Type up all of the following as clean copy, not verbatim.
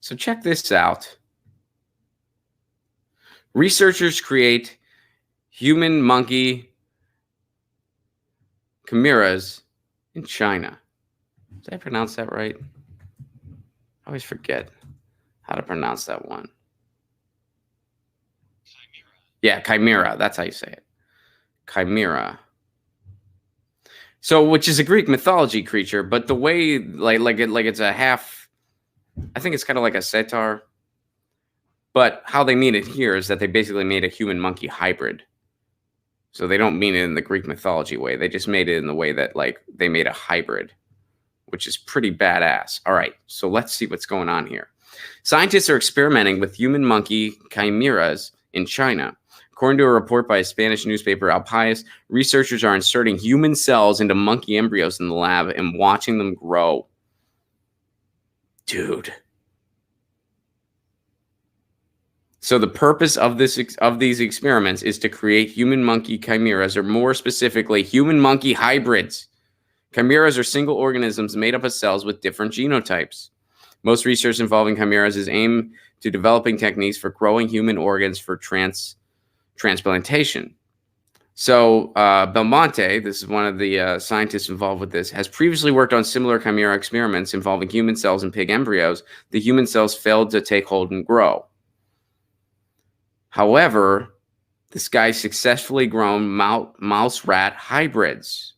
So check this out. Researchers create human monkey chimeras in China. Did I pronounce that right? I always forget how to pronounce that one. Chimera. Yeah, chimera. That's how you say it. Chimera. So, which is a Greek mythology creature, but the way, like it's a half. I think it's kind of like a centaur. But how they mean it here is that they basically made a human-monkey hybrid. So they don't mean it in the Greek mythology way. They just made it in the way that, like, they made a hybrid, which is pretty badass. All right, so let's see what's going on here. Scientists are experimenting with human-monkey chimeras in China. According to a report by a Spanish newspaper, El País, researchers are inserting human cells into monkey embryos in the lab and watching them grow. Dude. So the purpose of these experiments is to create human-monkey chimeras, or more specifically, human-monkey hybrids. Chimeras are single organisms made up of cells with different genotypes. Most research involving chimeras is aimed to developing techniques for growing human organs for transplantation. So Belmonte, this is one of the scientists involved with this, has previously worked on similar chimera experiments involving human cells and pig embryos. The human cells failed to take hold and grow. However, this guy successfully grown mouse-rat hybrids.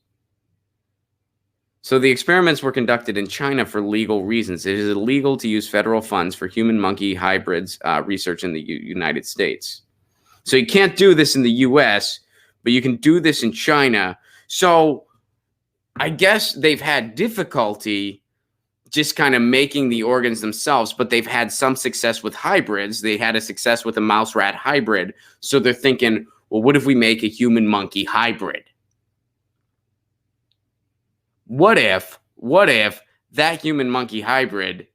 So the experiments were conducted in China for legal reasons. It is illegal to use federal funds for human-monkey hybrids research in the United States. So you can't do this in the U.S., but you can do this in China. So I guess they've had difficulty just kind of making the organs themselves, but they've had some success with hybrids. They had a success with a mouse-rat hybrid. So they're thinking, well, what if we make a human-monkey hybrid? What if that human-monkey hybrid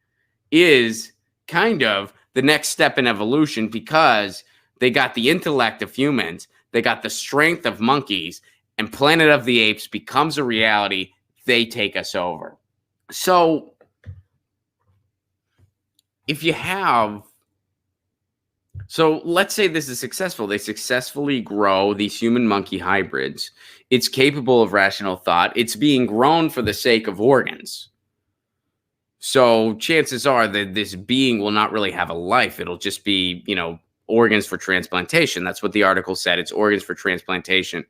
is kind of the next step in evolution, because they got the intellect of humans, they got the strength of monkeys, and Planet of the Apes becomes a reality. They take us over. So let's say this is successful. They successfully grow these human-monkey hybrids. It's capable of rational thought. It's being grown for the sake of organs. So chances are that this being will not really have a life. It'll just be, organs for transplantation. That's what the article said. It's organs for transplantation.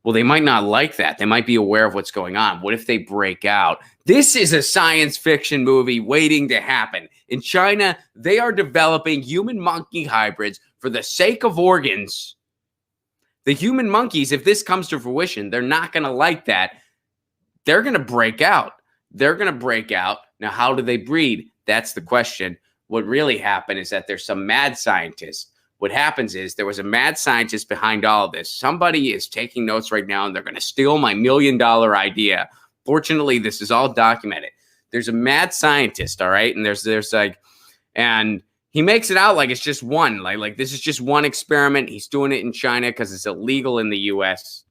Well, they might not like that. They might be aware of what's going on. What if they break out? This is a science fiction movie waiting to happen. In China, they are developing human-monkey hybrids for the sake of organs. The human monkeys, if this comes to fruition, they're not going to like that. They're going to break out. Now, how do they breed? That's the question. What really happened is that there's some mad scientist. What happens is there was a mad scientist behind all of this. Somebody is taking notes right now, and they're going to steal my $1 million idea. Fortunately, this is all documented. There's a mad scientist, all right? And there's and he makes it out like it's just one. Like this is just one experiment. He's doing it in China because it's illegal in the U.S.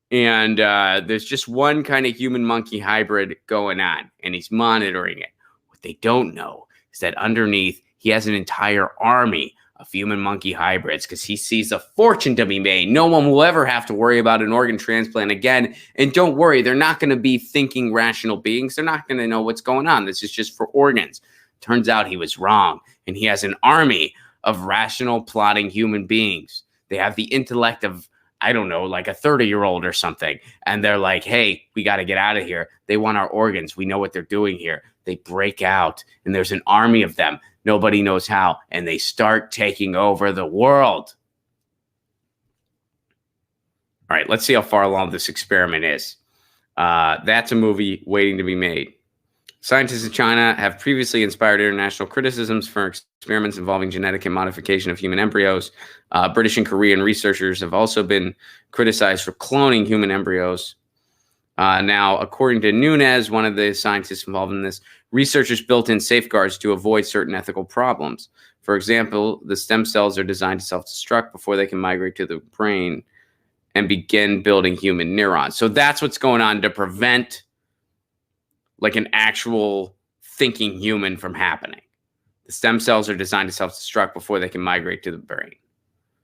And there's just one kind of human-monkey hybrid going on, and he's monitoring it. What they don't know is that underneath, he has an entire army of human-monkey hybrids, because he sees a fortune to be made. No one will ever have to worry about an organ transplant again. And don't worry, they're not going to be thinking rational beings. They're not going to know what's going on. This is just for organs. Turns out he was wrong, and he has an army of rational, plotting human beings. They have the intellect of, I don't know, like a 30-year-old or something. And they're like, hey, we got to get out of here. They want our organs. We know what they're doing here. They break out, and there's an army of them. Nobody knows how, and they start taking over the world. All right, let's see how far along this experiment is. That's a movie waiting to be made. Scientists in China have previously inspired international criticisms for experiments involving genetic modification of human embryos. British and Korean researchers have also been criticized for cloning human embryos. Now, according to Nunez, one of the scientists involved in this, researchers built in safeguards to avoid certain ethical problems. For example, the stem cells are designed to self-destruct before they can migrate to the brain and begin building human neurons. So that's what's going on to prevent like an actual thinking human from happening. The stem cells are designed to self-destruct before they can migrate to the brain.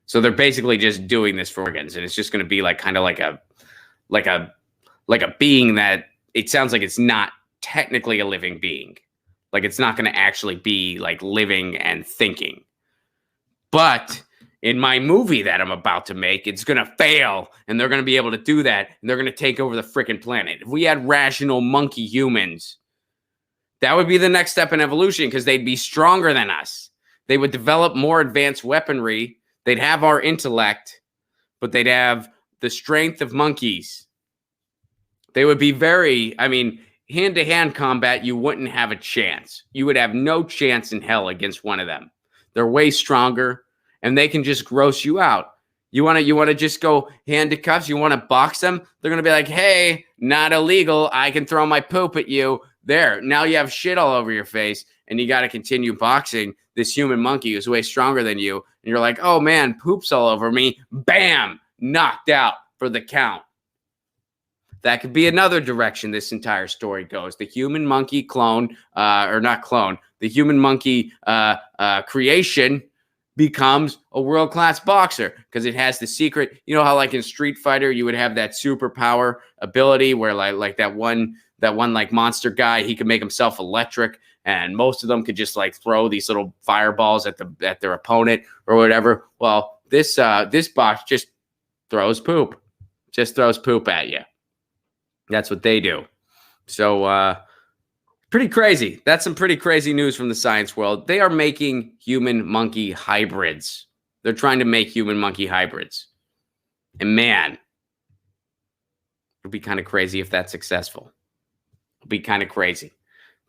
So they're basically just doing this for organs, and it's just going to be like kind of like a being that it sounds like it's not technically a living being. Like it's not going to actually be like living and thinking. But in my movie that I'm about to make, it's going to fail, and they're going to be able to do that, and they're going to take over the freaking planet. If we had rational monkey humans, that would be the next step in evolution because they'd be stronger than us. They would develop more advanced weaponry. They'd have our intellect, but they'd have the strength of monkeys. They would be hand-to-hand combat, you wouldn't have a chance. You would have no chance in hell against one of them. They're way stronger, and they can just gross you out. You want to just go hand to cuffs? You want to box them? They're going to be like, hey, not illegal. I can throw my poop at you. There, now you have shit all over your face, and you got to continue boxing this human monkey who's way stronger than you. And you're like, oh, man, poop's all over me. Bam, knocked out for the count. That could be another direction this entire story goes. The human monkey clone, the human monkey creation becomes a world-class boxer because it has the secret. You know how like in Street Fighter, you would have that superpower ability where like that one like monster guy, he could make himself electric, and most of them could just like throw these little fireballs at their opponent or whatever. Well, this box just throws poop at you. That's what they do. So pretty crazy. That's some pretty crazy news from the science world. They are making human-monkey hybrids. They're trying to make human-monkey hybrids. And man, it would be kind of crazy if that's successful. It would be kind of crazy.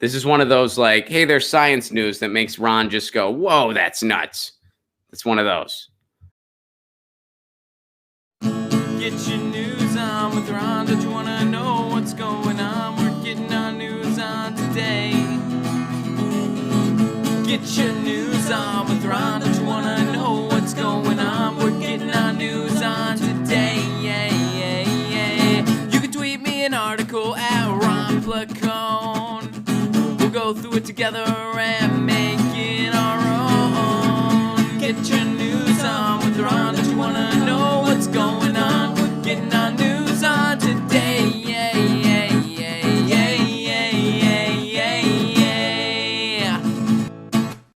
This is one of those like, hey, there's science news that makes Ron just go, whoa, that's nuts. It's one of those. Get your news on with Ron. Don't you want to know what's going on? We're getting our news on today. Get your news on with Ron. Don't you want to know what's going on? We're getting our news on today. You can tweet me an article at Ron Placone. We'll go through it together and make it our own. Get your news